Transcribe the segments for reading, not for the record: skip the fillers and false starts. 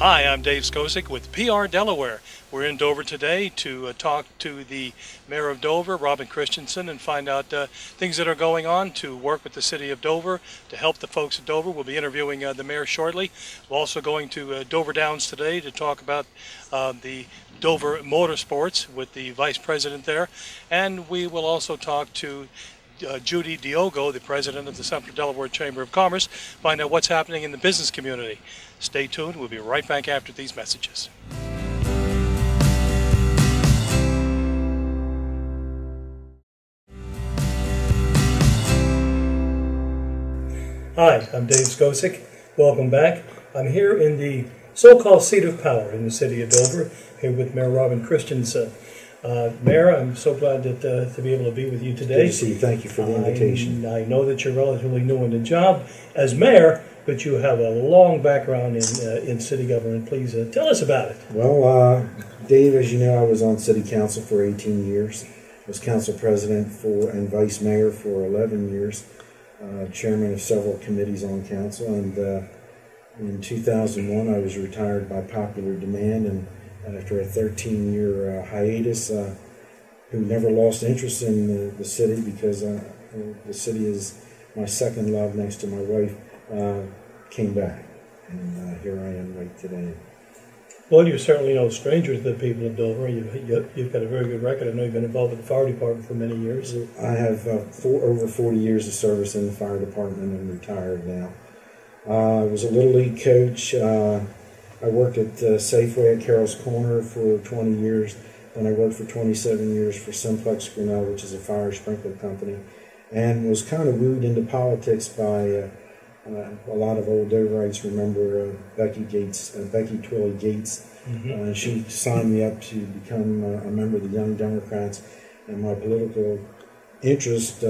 Hi, I'm Dave Skocik with PR Delaware. We're in Dover today to talk to the Mayor of Dover, Robin Christensen, and find out things that are going on to work with the City of Dover to help the folks of Dover. We'll be interviewing the Mayor shortly. We're also going to Dover Downs today to talk about the Dover Motorsports with the Vice President there. And we will also talk to Judy Diogo, the president of the Central Delaware Chamber of Commerce, find out what's happening in the business community. Stay tuned. We'll be right back after these messages. Hi, I'm Dave Skocik. Welcome back. I'm here in the so-called seat of power in the city of Dover, here with Mayor Robin Christensen. Mayor, I'm so glad to be able to be with you today. Good to see you. Thank you for the invitation. I know that you're relatively new in the job as mayor, but you have a long background in city government. Please tell us about it. Well, Dave, as you know, I was on city council for 18 years. I was council president and vice mayor for 11 years, chairman of several committees on council, and in 2001 I was retired by popular demand, and after a 13-year hiatus, who never lost interest in the city, because the city is my second love next to my wife, came back. And here I am right today. Well, you're certainly no stranger to the people of Dover. You've got a very good record. I know you've been involved with the fire department for many years. I have over 40 years of service in the fire department. I'm retired now. I was a Little League coach. I worked at Safeway at Carroll's Corner for 20 years. Then I worked for 27 years for Simplex Grinnell, which is a fire sprinkler company, and was kind of wooed into politics by a lot of old Doverites remember Becky Twillie Gates. Mm-hmm. She signed me up to become a member of the Young Democrats, and my political interest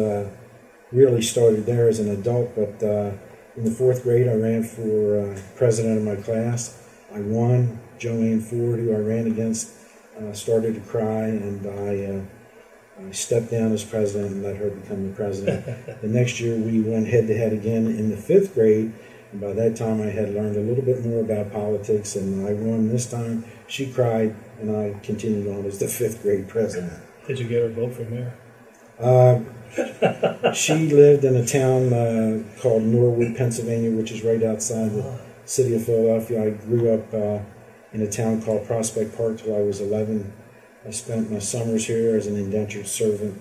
really started there as an adult. But in the fourth grade, I ran for president of my class. I won. Joanne Ford, who I ran against, started to cry, and I stepped down as president and let her become the president. The next year we went head-to-head again in the fifth grade, and by that time I had learned a little bit more about politics, and I won this time. She cried, and I continued on as the fifth grade president. Did you get her vote for mayor? She lived in a town called Norwood, Pennsylvania, which is right outside the city of Philadelphia. I grew up in a town called Prospect Park till I was 11. I spent my summers here as an indentured servant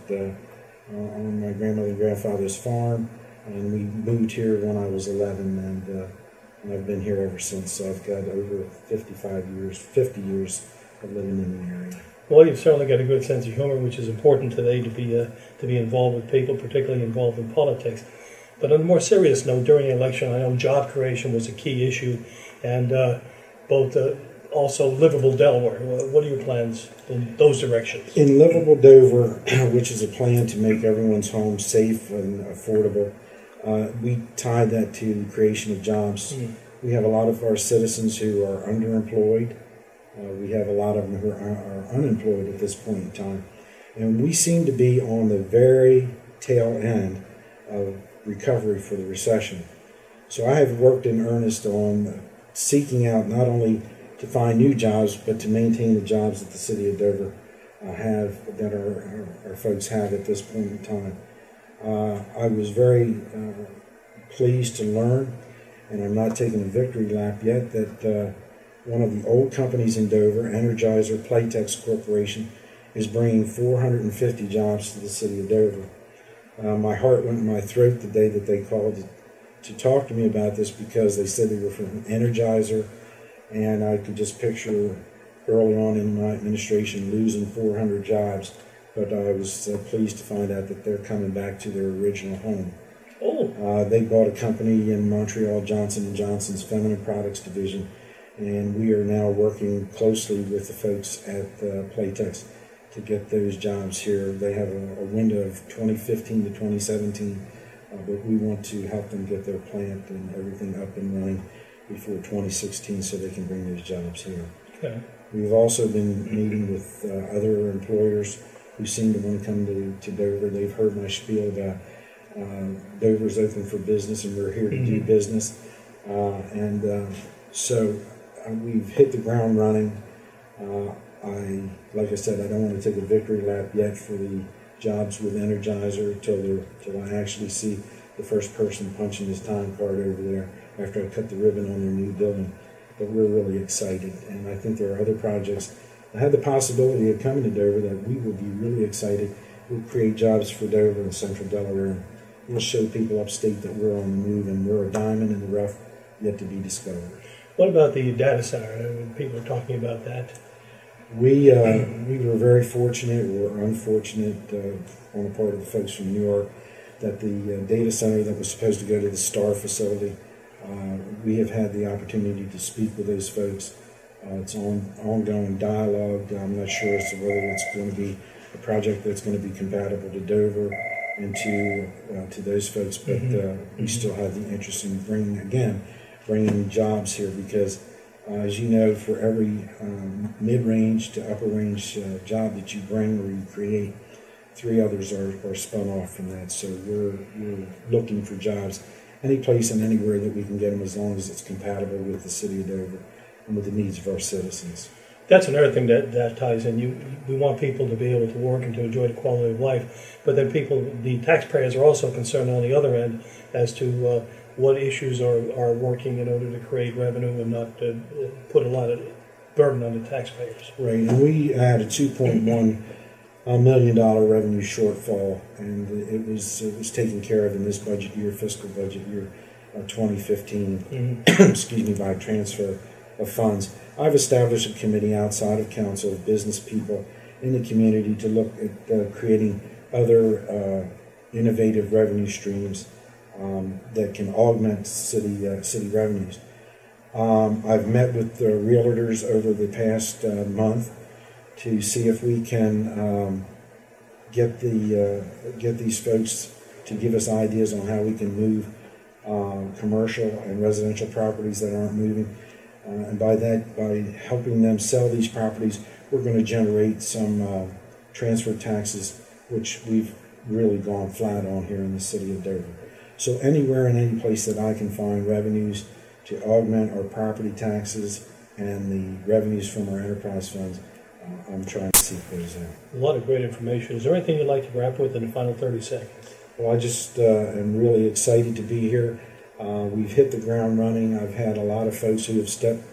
on my grandmother and grandfather's farm, and we moved here when I was 11, and I've been here ever since. So I've got over 50 years of living in the area. Well, you've certainly got a good sense of humor, which is important today to be involved with people, particularly involved in politics. But on a more serious note, during the election, I know job creation was a key issue, and also livable Delaware. What are your plans in those directions? In livable Dover, which is a plan to make everyone's home safe and affordable, we tie that to the creation of jobs. We have a lot of our citizens who are underemployed. We have a lot of them who are unemployed at this point in time. And we seem to be on the very tail end of recovery for the recession. So I have worked in earnest on seeking out not only to find new jobs, but to maintain the jobs that the city of Dover that our folks have at this point in time. I was very pleased to learn, and I'm not taking a victory lap yet, that one of the old companies in Dover, Energizer Playtex Corporation, is bringing 450 jobs to the city of Dover. My heart went in my throat the day that they called to talk to me about this, because they said they were from Energizer, and I could just picture early on in my administration losing 400 jobs, but I was pleased to find out that they're coming back to their original home. They bought a company in Montreal, Johnson & Johnson's Feminine Products Division, and we are now working closely with the folks at Playtex to get those jobs here. They have a window of 2015 to 2017, but we want to help them get their plant and everything up and running before 2016 so they can bring those jobs here. Okay. We've also been meeting with other employers who seem to want to come to Dover. They've heard my spiel about Dover's open for business and we're here to do business. So we've hit the ground running. Like I said, I don't want to take a victory lap yet for the jobs with Energizer till I actually see the first person punching his time card over there after I cut the ribbon on their new building. But we're really excited, and I think there are other projects that have the possibility of coming to Dover that we will be really excited. We'll create jobs for Dover and Central Delaware, and we'll show people upstate that we're on the move and we're a diamond in the rough yet to be discovered. What about the data center? People are talking about that. We were very fortunate, or unfortunate, on the part of the folks from New York, that the data center that was supposed to go to the STAR facility, we have had the opportunity to speak with those folks. It's ongoing dialogue. I'm not sure as to whether it's going to be a project that's going to be compatible to Dover and to those folks, but we still have the interest in bringing jobs here, because as you know, for every mid-range to upper-range job that you bring or you create, 3 others are spun off from that. So we're looking for jobs any place and anywhere that we can get them, as long as it's compatible with the city of Dover and with the needs of our citizens. That's another thing that ties in. We want people to be able to work and to enjoy the quality of life, but then the taxpayers are also concerned on the other end as to what issues are working in order to create revenue and not put a lot of burden on the taxpayers. Right, and we had a $2.1 million revenue shortfall, and it was taken care of in this budget year, fiscal budget year 2015, excuse me, by transfer of funds. I've established a committee outside of council of business people in the community to look at creating other innovative revenue streams that can augment city revenues. I've met with the realtors over the past month to see if we can get these folks to give us ideas on how we can move commercial and residential properties that aren't moving. And by helping them sell these properties, we're going to generate some transfer taxes, which we've really gone flat on here in the city of Dover. So anywhere and any place that I can find revenues to augment our property taxes and the revenues from our enterprise funds, I'm trying to seek those out. A lot of great information. Is there anything you'd like to wrap with in the final 30 seconds? Well, I just am really excited to be here. We've hit the ground running. I've had a lot of folks who have stepped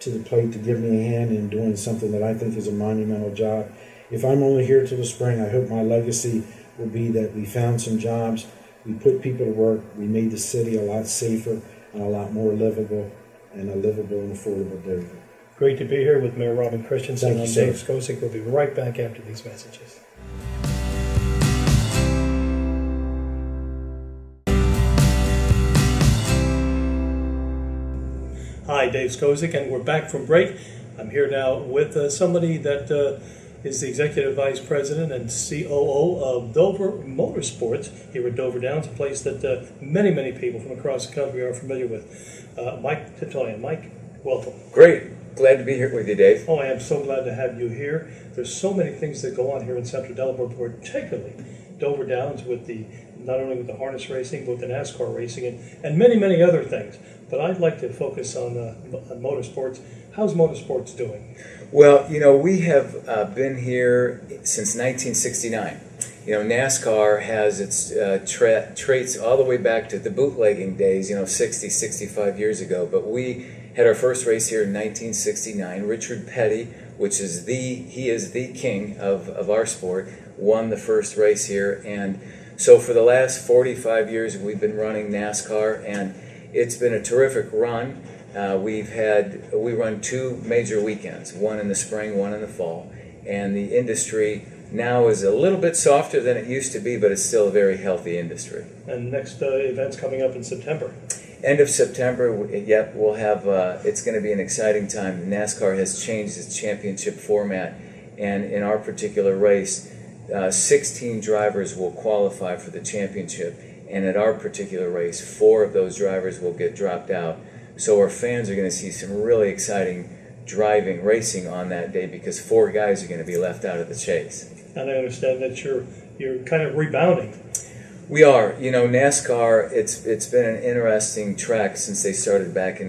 to the plate to give me a hand in doing something that I think is a monumental job. If I'm only here till the spring, I hope my legacy will be that we found some jobs, we put people to work, we made the city a lot safer and a lot more livable, and a livable and affordable Dover. Great to be here with Mayor Robin Christensen. Thank I'm you, Dave sir. Skocik. We'll be right back after these messages. Hi, Dave Skocik, and we're back from break. I'm here now with somebody that is the Executive Vice President and COO of Dover Motorsports here at Dover Downs, a place that many, many people from across the country are familiar with. Mike Titoyan. Mike, welcome. Great. Glad to be here with you, Dave. Oh, I am so glad to have you here. There's so many things that go on here in Central Delaware, particularly Dover Downs with not only with the harness racing, but with the NASCAR racing and many, many other things. But I'd like to focus on motorsports. How's motorsports doing? Well, we have been here since 1969. NASCAR has its traits all the way back to the bootlegging days, 60, 65 years ago. But we had our first race here in 1969. Richard Petty, he is the king of our sport, won the first race here. And so for the last 45 years, we've been running NASCAR, and it's been a terrific run. We run 2 major weekends, one in the spring, one in the fall. And the industry now is a little bit softer than it used to be, but it's still a very healthy industry. And next event's coming up in September. End of September, yep, we'll have, it's going to be an exciting time. NASCAR has changed its championship format, and in our particular race, 16 drivers will qualify for the championship, and at our particular race, 4 of those drivers will get dropped out. So our fans are going to see some really exciting racing on that day, because 4 guys are going to be left out of the chase. And I understand that you're kind of rebounding. We are. You know, NASCAR, it's been an interesting track since they started back in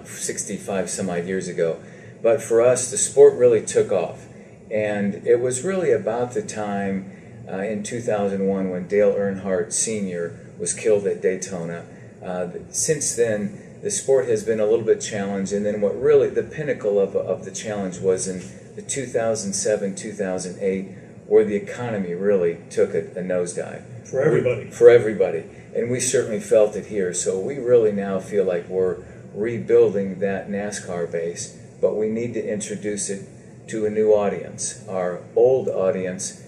65 some odd years ago. But for us, the sport really took off. And it was really about the time in 2001 when Dale Earnhardt Sr. was killed at Daytona. Since then, the sport has been a little bit challenged. And then what really, the pinnacle of the challenge was in the 2007, 2008, where the economy really took a nosedive. For everybody. For everybody. And we certainly felt it here. So we really now feel like we're rebuilding that NASCAR base, but we need to introduce it to a new audience. Our old audience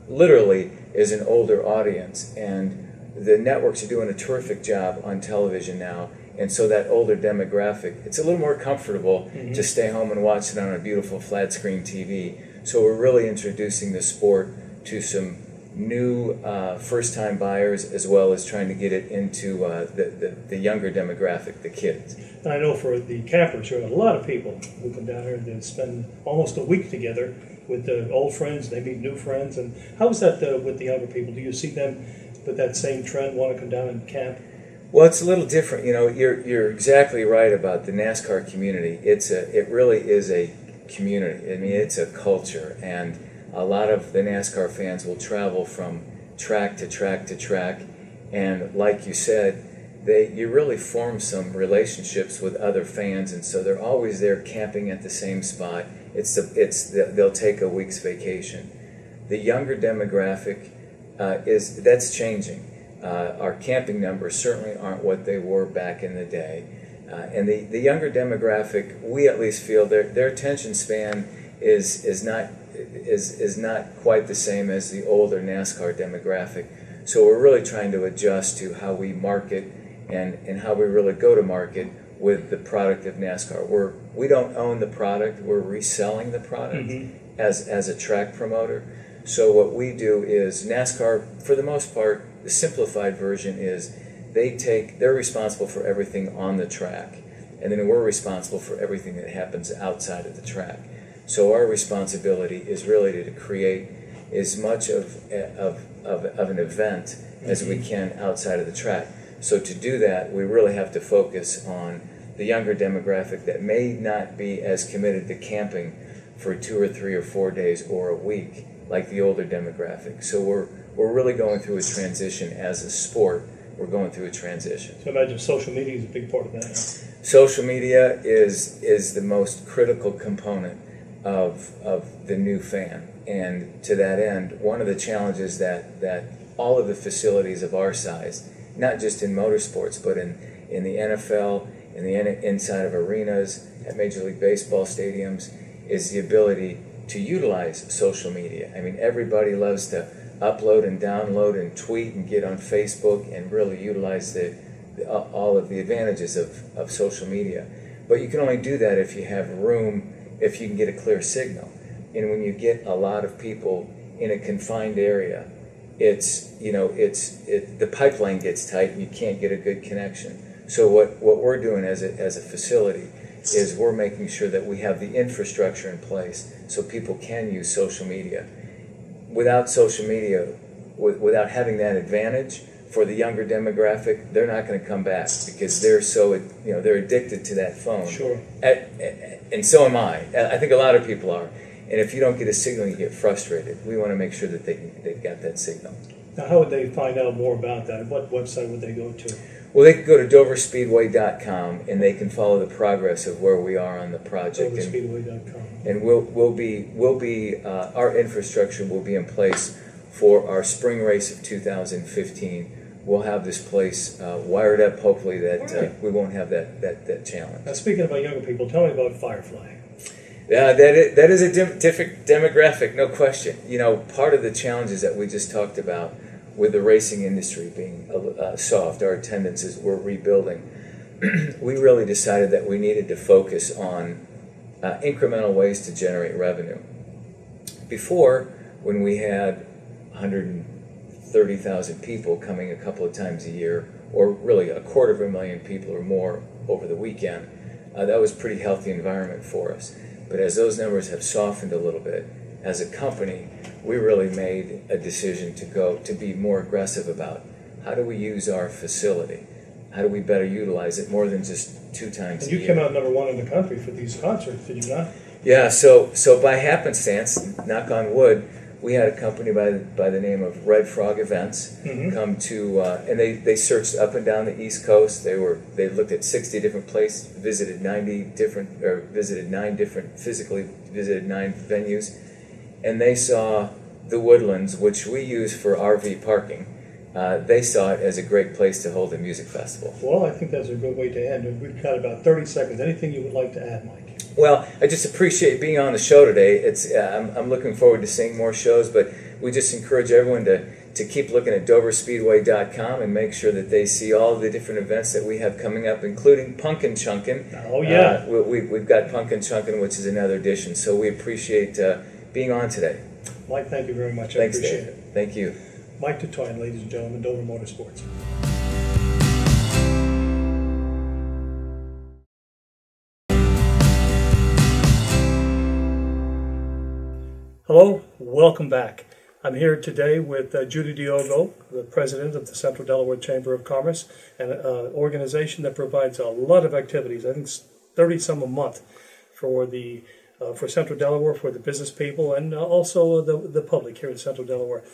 literally is an older audience, and the networks are doing a terrific job on television now. And so that older demographic, it's a little more comfortable to stay home and watch it on a beautiful flat screen TV. So we're really introducing the sport to some new first-time buyers, as well as trying to get it into the younger demographic, the kids. And I know for the campers, there are a lot of people who come down here and spend almost a week together with old friends. They meet new friends. And how is that with the younger people? Do you see them with that same trend, want to come down and camp? Well, it's a little different. You know, you're exactly right about the NASCAR community. It really is a community. I mean, it's a culture, and a lot of the NASCAR fans will travel from track to track to track, and like you said, you really form some relationships with other fans, and so they're always there camping at the same spot. They'll take a week's vacation. The younger demographic that's changing. Our camping numbers certainly aren't what they were back in the day. And the younger demographic, we at least feel their attention span is not quite the same as the older NASCAR demographic. So we're really trying to adjust to how we market and how we really go to market with the product of NASCAR. We don't own the product, we're reselling the product as a track promoter. So what we do is NASCAR, for the most part, the simplified version is they're responsible for everything on the track, and then we're responsible for everything that happens outside of the track. So our responsibility is really to create as much of an event as we can outside of the track. So to do that, we really have to focus on the younger demographic that may not be as committed to camping for 2 or 3 or 4 days or a week like the older demographic. So we're really going through a transition as a sport. We're going through a transition. So I imagine social media is a big part of that now. Social media is the most critical component of the new fan. And to that end, one of the challenges that all of the facilities of our size, not just in motorsports, but in the NFL, in the inside of arenas, at Major League Baseball stadiums, is the ability to utilize social media. I mean, everybody loves to upload and download and tweet and get on Facebook and really utilize all of the advantages of social media. But you can only do that if you have room, if you can get a clear signal. And when you get a lot of people in a confined area, the pipeline gets tight and you can't get a good connection. So what we're doing as a facility is we're making sure that we have the infrastructure in place so people can use social media. Without social media, without having that advantage for the younger demographic, they're not going to come back because they're they're addicted to that phone. Sure. And so am I. I think a lot of people are. And if you don't get a signal, you get frustrated. We want to make sure that they've got that signal. Now, how would they find out more about that? What website would they go to? Well, they can go to DoverSpeedway.com and they can follow the progress of where we are on the project. DoverSpeedway.com. And our infrastructure will be in place for our spring race of 2015. We'll have this place wired up. Hopefully that we won't have that challenge. Now, speaking about younger people, tell me about Firefly. That is a different demographic, no question. You know, part of the challenges that we just talked about with the racing industry being soft, our attendances were rebuilding. We really decided that we needed to focus on incremental ways to generate revenue. Before, when we had 130,000 people coming a couple of times a year, or really 250,000 people or more over the weekend, that was a pretty healthy environment for us. But as those numbers have softened a little bit, as a company, we really made a decision to be more aggressive about how do we use our facility? How do we better utilize it more than just 2 times And a you year? came out number 1 in the country for these concerts, did you not? Yeah, so by happenstance, knock on wood, we had a company by the name of Red Frog Events come to, and they searched up and down the East Coast. They looked at 60 different places, physically visited 9 venues, and they saw the Woodlands, which we use for RV parking. They saw it as a great place to hold a music festival. Well, I think that's a good way to end. We've got about 30 seconds. Anything you would like to add, Mike? Well, I just appreciate being on the show today. I'm looking forward to seeing more shows, but we just encourage everyone to keep looking at DoverSpeedway.com and make sure that they see all the different events that we have coming up, including Punkin' Chunkin'. Oh, yeah. We've got Punkin' Chunkin', which is another edition, so we appreciate being on today. Mike, thank you very much. Thanks, I appreciate Dave. it. Thank you. Mike Tatoyan, ladies and gentlemen, Dover Motorsports. Hello, welcome back. I'm here today with Judy Diogo, the president of the Central Delaware Chamber of Commerce, an organization that provides a lot of activities. I think it's 30-some a month for Central Delaware, for the business people, and also the public here in Central Delaware.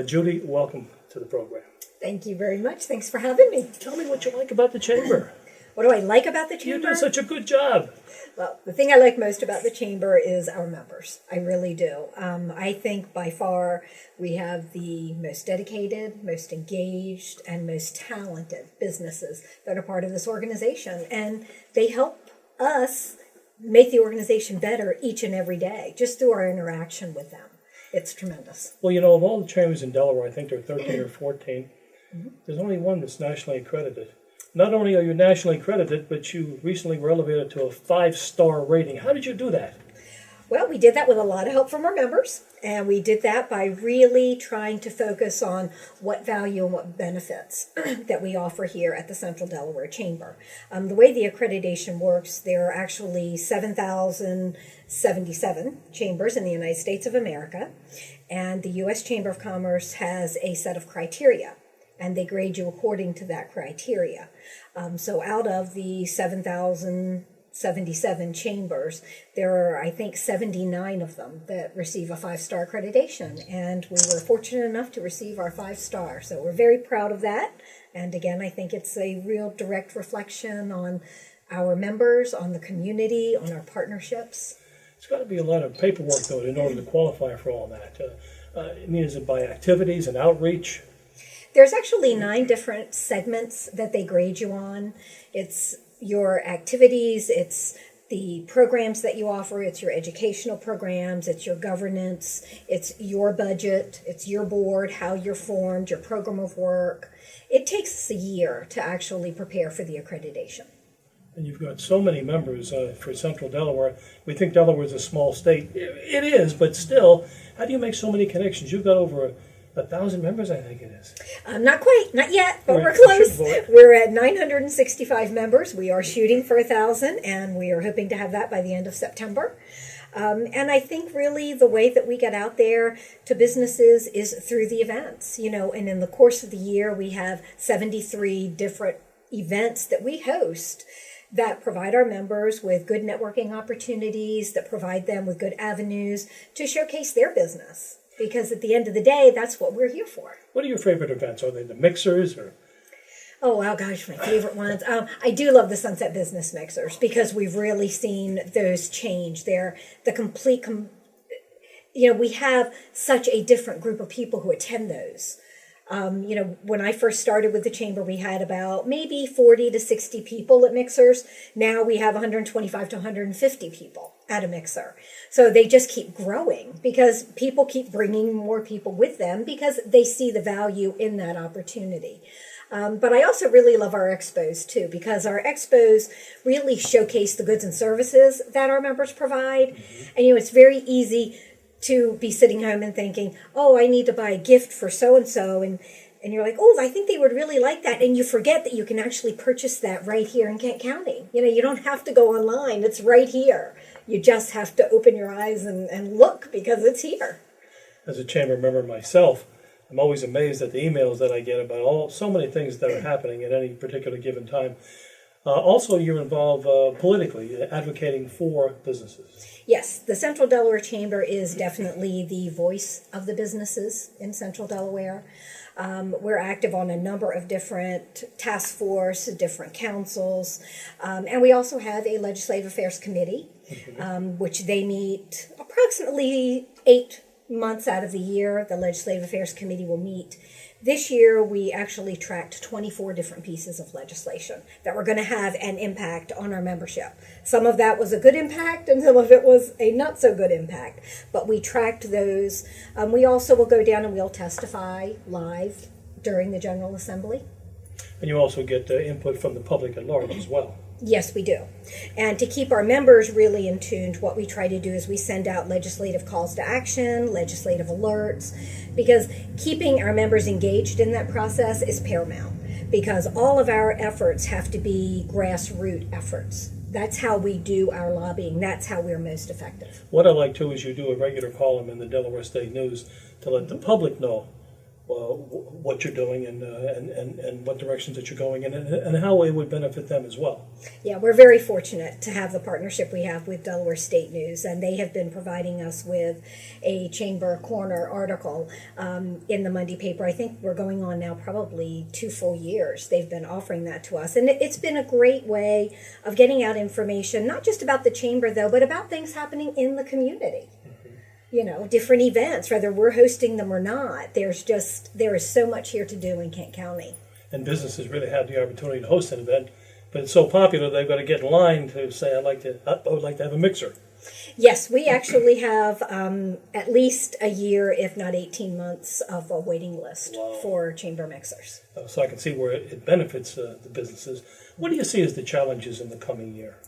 Judy, welcome to the program. Thank you very much. Thanks for having me. Tell me what you like about the chamber. What do I like about the You chamber? do such a good job. Well, the thing I like most about the chamber is our members. I really do. I think by far we have the most dedicated, most engaged, and most talented businesses that are part of this organization. And they help us make the organization better each and every day, just through our interaction with them. It's tremendous. Well, of all the chambers in Delaware, I think there are 13 or 14, there's only one that's nationally accredited. Not only are you nationally accredited, but you recently were elevated to a 5-star rating. How did you do that? Well, we did that with a lot of help from our members, and we did that by really trying to focus on what value and what benefits that we offer here at the Central Delaware Chamber. The way the accreditation works, there are actually 7,077 chambers in the United States of America, and the U.S. Chamber of Commerce has a set of criteria, and they grade you according to that criteria. So out of the 7,077 chambers, there are, I think, 79 of them that receive a 5-star accreditation, and we were fortunate enough to receive our 5-star. So we're very proud of that, and again, I think it's a real direct reflection on our members, on the community, on our partnerships. It's got to be a lot of paperwork, though, in order to qualify for all that. Is it by activities and outreach? There's actually 9 different segments that they grade you on. It's your activities, it's the programs that you offer, it's your educational programs, it's your governance, it's your budget, it's your board, how you're formed, your program of work. It takes us a year to actually prepare for the accreditation. And you've got so many members for Central Delaware. We think Delaware is a small state. It is, but still, how do you make so many connections? You've got over 1,000 members, I think it is. Not quite, not yet, but Right, we're close. shooting for it. We're at 965 members. We are shooting for 1,000, and we are hoping to have that by the end of September. And I think really the way that we get out there to businesses is through the events, and in the course of the year, we have 73 different events that we host that provide our members with good networking opportunities, that provide them with good avenues to showcase their business. Because at the end of the day, that's what we're here for. What are your favorite events? Are they the mixers or? Oh, wow, gosh, my favorite ones. I do love the Sunset Business Mixers because we've really seen those change. They're the complete, we have such a different group of people who attend those. When I first started with the chamber, we had about maybe 40 to 60 people at mixers. Now we have 125 to 150 people at a mixer. So they just keep growing because people keep bringing more people with them because they see the value in that opportunity. But I also really love our expos too, because our expos really showcase the goods and services that our members provide. And, it's very easy to be sitting home and thinking, oh, I need to buy a gift for so-and-so. And you're like, oh, I think they would really like that. And you forget that you can actually purchase that right here in Kent County. You don't have to go online. It's right here. You just have to open your eyes and look because it's here. As a chamber member myself, I'm always amazed at the emails that I get about so many things that are happening at any particular given time. Also, you're involved politically, advocating for businesses. Yes, the Central Delaware Chamber is definitely the voice of the businesses in Central Delaware. We're active on a number of different task force, different councils, and we also have a Legislative Affairs Committee, which they meet approximately 8 months out of the year. The Legislative Affairs Committee will meet. This year, we actually tracked 24 different pieces of legislation that were going to have an impact on our membership. Some of that was a good impact, and some of it was a not so good impact. But we tracked those. We also will go down and we'll testify live during the General Assembly. And you also get input from the public at large as well. Yes, we do. And to keep our members really in tune, what we try to do is we send out legislative calls to action, legislative alerts, because keeping our members engaged in that process is paramount, because all of our efforts have to be grassroots efforts. That's how we do our lobbying. That's how we're most effective. What I like too is you do a regular column in the Delaware State News to let the public know what you're doing and what directions that you're going in and how it would benefit them as well. Yeah, we're very fortunate to have the partnership we have with Delaware State News, and they have been providing us with a Chamber Corner article in the Monday paper. I think we're going on now probably 2 full years. They've been offering that to us, and it's been a great way of getting out information, not just about the Chamber though, but about things happening in the community. You know, different events, whether we're hosting them or not. There is so much here to do in Kent County. And businesses really have the opportunity to host an event, but it's so popular they've got to get in line to say, I would like to have a mixer. Yes, we actually have at least a year, if not 18 months, of a waiting list for chamber mixers. So I can see where it benefits the businesses. What do you see as the challenges in the coming year?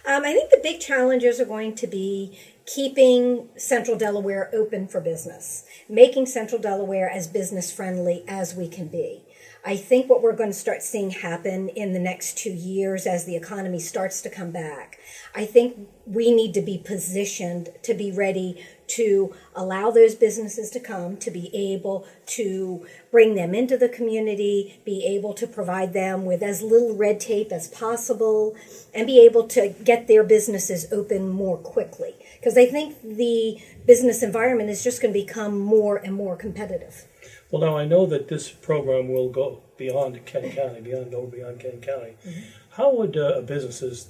I think the big challenges are going to be keeping Central Delaware open for business, making Central Delaware as business friendly as we can be. I think what we're going to start seeing happen in the next 2 years as the economy starts to come back, I think we need to be positioned to be ready to allow those businesses to come, to be able to bring them into the community, be able to provide them with as little red tape as possible, and be able to get their businesses open more quickly. Because I think the business environment is just going to become more and more competitive. Well, now I know that this program will go beyond Kent County, beyond Kent County. Mm-hmm. How would a business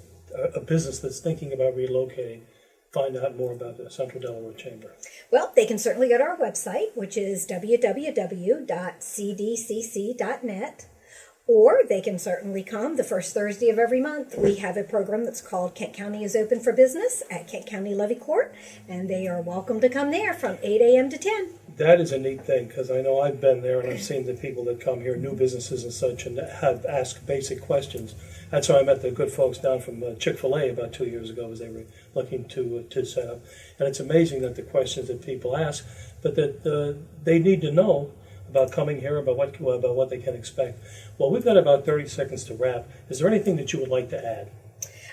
that's thinking about relocating find out more about the Central Delaware Chamber? Well, they can certainly go to our website, which is www.cdcc.net. Or they can certainly come the first Thursday of every month. We have a program that's called Kent County is Open for Business at Kent County Levy Court, and they are welcome to come there from 8 a.m. to 10. That is a neat thing, because I know I've been there and I've seen the people that come here, new businesses and such, and have asked basic questions. That's how I met the good folks down from Chick-fil-A about 2 years ago as they were looking to set up. And it's amazing that the questions that people ask, but that they need to know about coming here, about what they can expect. Well, we've got about 30 seconds to wrap. Is there anything that you would like to add?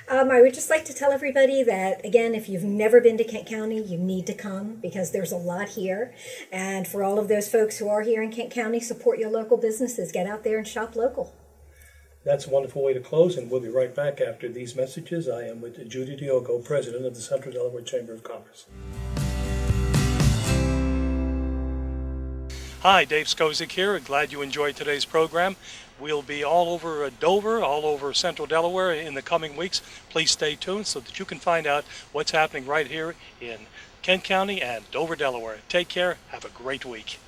I would just like to tell everybody that, again, if you've never been to Kent County, you need to come because there's a lot here. And for all of those folks who are here in Kent County, support your local businesses. Get out there and shop local. That's a wonderful way to close, and we'll be right back after these messages. I am with Judy Diogo, President of the Central Delaware Chamber of Commerce. Hi, Dave Skocik here. Glad you enjoyed today's program. We'll be all over Dover, all over Central Delaware in the coming weeks. Please stay tuned so that you can find out what's happening right here in Kent County and Dover, Delaware. Take care. Have a great week.